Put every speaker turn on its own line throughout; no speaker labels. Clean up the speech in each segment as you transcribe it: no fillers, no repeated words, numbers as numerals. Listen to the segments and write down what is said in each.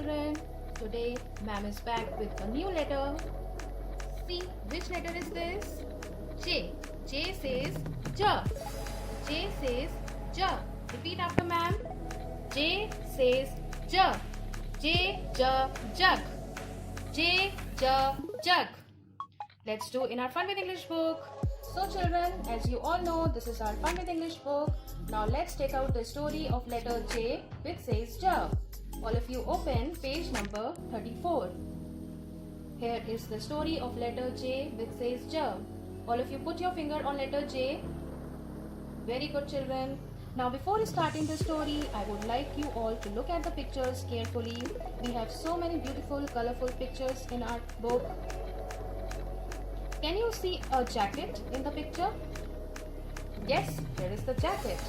children. Today ma'am is back with a new letter. See which letter is this? J. J says J. J says J. Repeat after ma'am. J says J. J jug. J jug. Let's do in our Fun with English book. So children, as you all know, this is our Fun with English book. Now let's take out the story of letter J which says J. All of you open page number 34. Here is the story of letter J which says J. All of you put your finger on letter J. Very good children. Now before starting the story, I would like you all to look at the pictures carefully. We have so many beautiful colorful pictures in our book. Can you see a jacket in the picture? Yes, there is the jacket.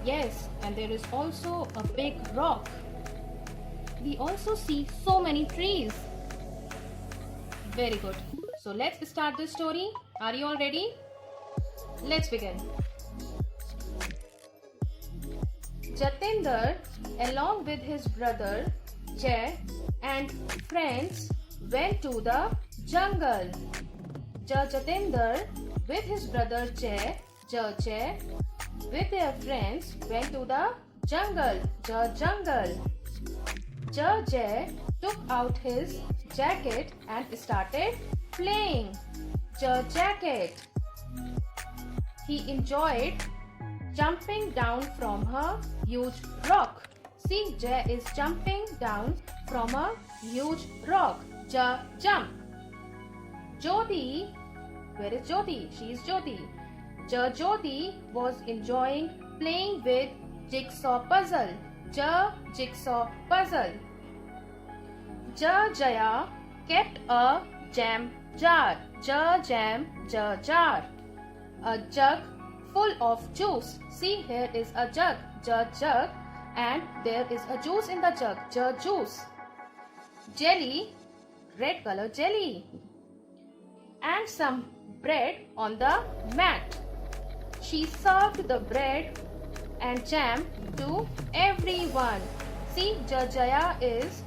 Yes, and there is also a big rock. We also see so many trees. Very good. So let's start the story. Are you all ready? Let's begin. Jatinder, along with his brother Jay and friends, went to the jungle. Jatinder, with his brother Jay, with their friends, went to the jungle. Jay took out his jacket and started playing. Jacket. He enjoyed jumping down from a huge rock. See, Jay is jumping down from a huge rock. Jump. Jyoti, where is Jyoti? She is Jyoti. Jyoti was enjoying playing with jigsaw puzzle. Jigsaw puzzle. Jaya kept a jam jar. Jar. A jug full of juice. See, here is a jug. Jug. And there is a juice in the jug. Juice. Jelly. Red color jelly. And some bread on the mat. She served the bread and jam to everyone. See, Jaya is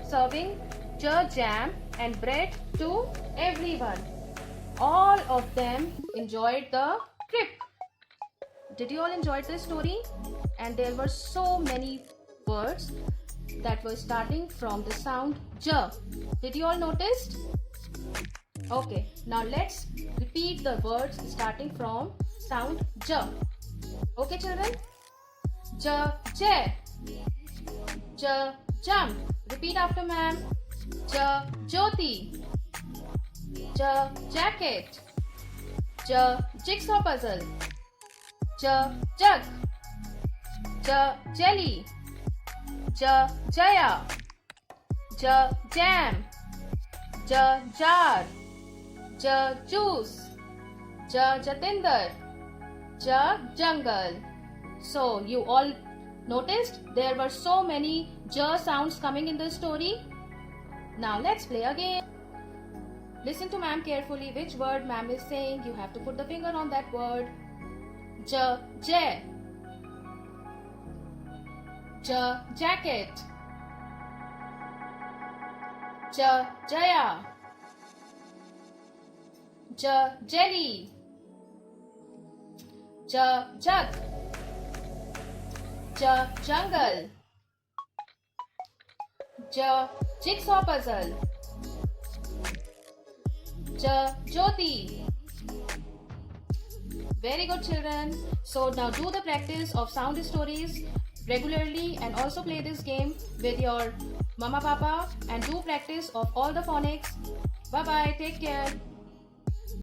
serving jam and bread to everyone. All of them enjoyed the trip. Did you all enjoy this story? And there were so many words that were starting from the sound J. Did you all notice? Okay, now let's repeat the words starting from sound J. Okay children? Jay. Jump. Repeat after ma'am. Jyoti. Jacket. Jigsaw puzzle. Jug. Jelly. Jaya. Jam. Jar. Juice. Jatinder. Jungle. So you all noticed there were so many J sounds coming in the story. Now let's play again. Listen to ma'am carefully. Which word ma'am is saying? You have to put the finger on that word. Jay. Jacket. Jaya. Jelly. Jug. Jungle. Jigsaw puzzle. Jyoti. Very good children. So now do the practice of sound stories regularly and also play this game with your mama papa and do practice of all the phonics. Bye bye. Take care.